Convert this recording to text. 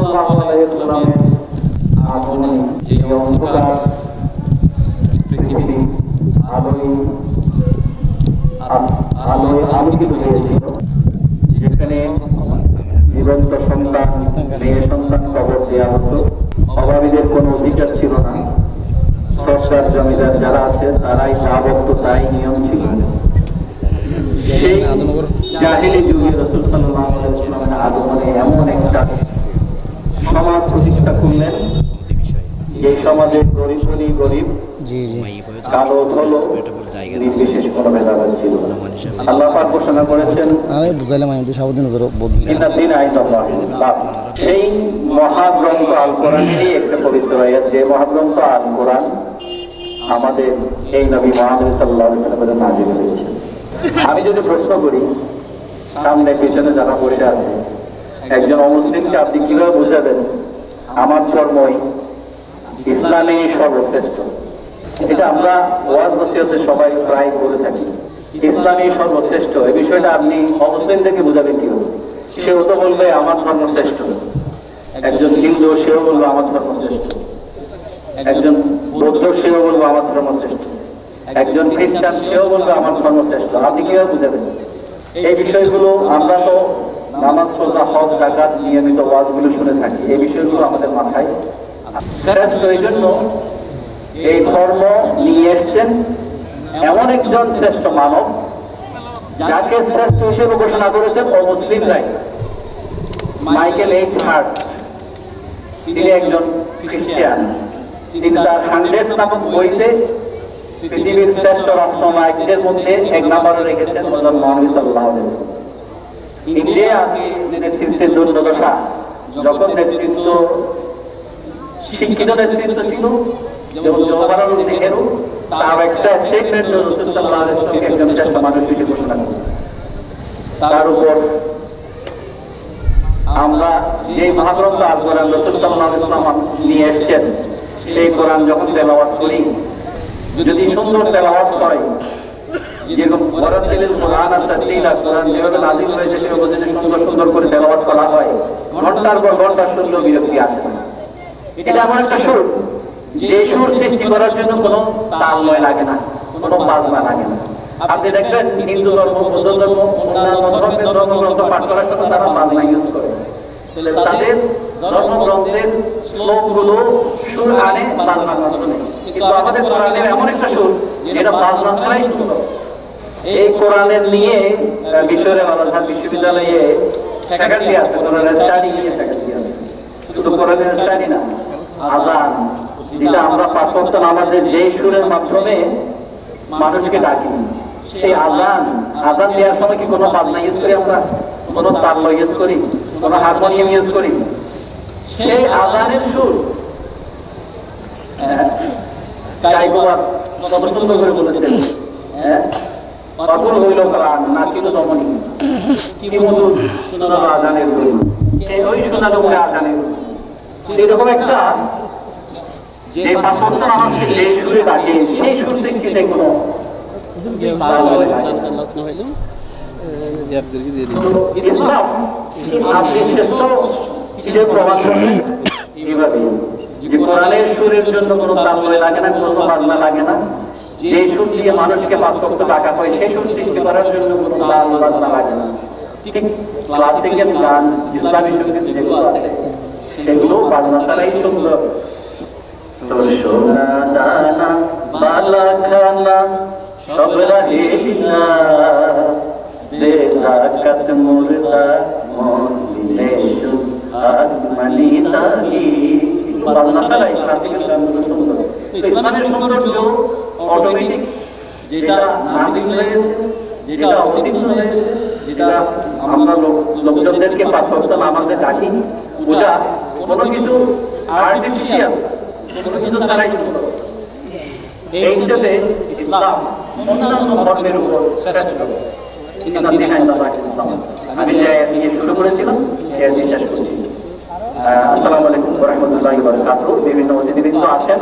সাল্লাল্লাহু আলাইহি ওয়াসাল্লামের আগমনে যে অন্ধকার পৃথিবী আলোয় আলোকিত হয়েছিল, যেখানে জীবন্ত সন্তান মেয়ে সন্তান কবর দেওয়া হতো, অভাবীদের কোনো অধিকার ছিল না, সরকার জমিদার যারা আছে তারাই যা বলতো তাই নিয়ম ছিল। সেই জাহেলি যুগে রাসূল সাল্লাল্লাহু আলাইহি ওয়াসাল্লামের আগমনে এমন একটা সমাজ প্রতিষ্ঠা করলেন, যে সমাজে গরিব কালো ধলো নির্বিশেষ কোনো ভেদাভেদ ছিল না। আল্লাহ পাক ঘোষণা করেছেন সেই মহাগ্রন্থ আল কোরআনেরই একটা পবিত্র আয়াত, যে মহাগ্রন্থ আল কোরআন আমাদের এই নবী মুহাম্মদ সাল্লাল্লাহু আলাইহি ওয়াসাল্লামের নাযিল হয়েছে। আমি যদি প্রশ্ন করি, সামনে পেছনে যারা বসে আছে, একজন অমুসলিমকে আপনি কিভাবে বুঝাবেন আমার ধর্মই ইসলামে সর্বশ্রেষ্ঠ? এটা আমরা ওয়াজ নসিহতে সবাই প্রায় করে থাকি, ইসলামই সর্বশ্রেষ্ঠ। এই বিষয়টা আপনি অমুসলিমদেরকে বুঝাবেন কি হবে? সেও তো বলবে আমার ধর্ম শ্রেষ্ঠ, একজন হিন্দু সেও বলবো আমার ধর্ম শ্রেষ্ঠ, একজন বৌদ্ধ সেও বলবো আমার ধর্ম শ্রেষ্ঠ, একজন খ্রিস্টান সেও বলবে আমার ধর্ম শ্রেষ্ঠ। আপনি কিভাবে বুঝাবেন? এই বিষয়গুলো আমরা তো নামাজ রোজা হজ যাকাত নিয়মিত ওয়াজগুলো শুনে থাকি, এই বিষয়গুলো আমাদের মাথায় শ্রেষ্ঠ। এই জন্য এই ধর্ম নিয়ে এসছেন এমন একজন শ্রেষ্ঠ মানব, যাকে শ্রেষ্ঠ হিসেবে ঘোষণা করেছেন অমুসলিমরাই। মাইকেল এইচ হার্ট, তিনি একজন খ্রিস্টান, তিনি তার 100 নামক বইতে পৃথিবীর শ্রেষ্ঠ রাষ্ট্রনায়কদের মধ্যে 1 নম্বরে রেখেছেন হযরত মুহাম্মদ সাল্লাল্লাহু আলাইহি ওয়াসাল্লাম। ইন্ডিয়া নেতৃত্বের দুর্দশা, যখন নেতৃত্ব শিক্ষিত নেতৃত্ব ছিল, যেমন জওহরলাল নেহেরু, তার একটা স্টেটমেন্ট রাসূল সাল্লাল্লাহু আলাইহি ওয়াসাল্লামকে একজন শ্রেষ্ঠ মানুষ হিসেবে ঘোষণা করেছেন। তার উপর আমরা যে মহাগ্রন্থ আল কোরআন রাসূল সাল্লাল্লাহু আলাইহি ওয়াসাল্লাম নিয়ে এসেছেন, সেই কোরআন যখন তেলাওয়াত করি, যদি সুন্দর তেলাওয়াত হয়, যেরকম ওয়ারাতিলিল কোরআন তারতিলা, কোরআন যেভাবে নাযিল হয়েছে সেভাবে যদি সুন্দর সুন্দর করে তেলাওয়াত করা হয়, ঘন্টার পর ঘন্টা সুন্দর বিরক্তি আসে না। এটা এমন একটা সুর, যে সুর সৃষ্টি করার জন্য কোনো তালময় লাগে না, কোনো বাজনা লাগে না। আপনি দেখবেন হিন্দু ধর্ম, বৌদ্ধ ধর্ম, অন্যান্য ধর্মের ধর্মগ্রন্থ পাঠ করার জন্য তারা বাজনা ইউজ করে, তাদের ধর্মগ্রন্থের শ্লোকগুলো সুর আনে বাজনার মাধ্যমে। কিন্তু আমাদের কোরআনের এমন একটা সুর যেটা বাজনা ছাড়াই সুন্দর। এই কোরআনের নিয়ে মিশরের আল-আজহার বিশ্ববিদ্যালয়ে ফ্যাকাল্টি আছে, কোরআনের স্টাডি নিয়ে ফ্যাকাল্টি আছে। শুধু কোরআনের স্টাডি না, আযান, যেটা আমরা 5 ওয়াক্ত নামাজের যেই সুরের মাধ্যমে মানুষকে ডাকি, সেই আযান দেওয়ার সময় কি কোনো বাজনা ইউজ করি আমরা? কোনো তাল ইউজ করি? কোনো হারমোনিয়াম ইউজ করি? সেই আযানের সুর কাইবাবার কত সুন্দর করে বলেছেন, অতুল হইল প্রাণ না কিন্তু দমনী, কি মধুর শোনালো আযানের সুর, ওই শোনালো বলে আযানের সুর। এরকম একটা যে 5 ওয়াক্ত নামাজকে যে সুরে ডাকে, সেই সুর থেকে কোনো ইসলাম প্রমাণ করে এইভাবে যে কোরআনের সুরের জন্য কোনো তালময় লাগে না, কোনো বাজনা লাগে না। যে সুর দিয়ে মানুষকে 5 ওয়াক্ত ডাকা হয়, সেই সুর সৃষ্টি করার জন্য কোনো তাল বাজনা লাগে না। ঠিক ক্লাসিক্যাল গান, ইসলামী সঙ্গীত যেগুলো আছে, সেগুলো বাজনা ছাড়াই সুন্দর। সোনা দানা বালা খানা সব রাহিনা বেজাকাত মুর্দা মনে শু আসমানি তাহি। বাজনা ছাড়াই ক্লাসিক্যাল গানগুলো সুন্দর। ইসলামের সৌন্দর্য অটোমেটিক, যেটা নাজিল হয়েছে, যেটা অতীত হয়েছে, যেটা আমরা লোকজনদেরকে 5 ওয়াক্ত নামাজে ডাকি, বোঝা কোনো কিছু আর্টিফিশিয়াল, কোনো কিছু ছাড়াই সুন্দর। এই হিসেবে ইসলাম অন্যান্য ধর্মের উপর শ্রেষ্ঠ। আমি যে শুরু করেছিলাম সে শেষ করছি। আসসালামু আলাইকুম ওয়া রাহমাতুল্লাহি ওয়া বারাকাতুহু। বিভিন্ন অতিথিবৃন্দ আছেন।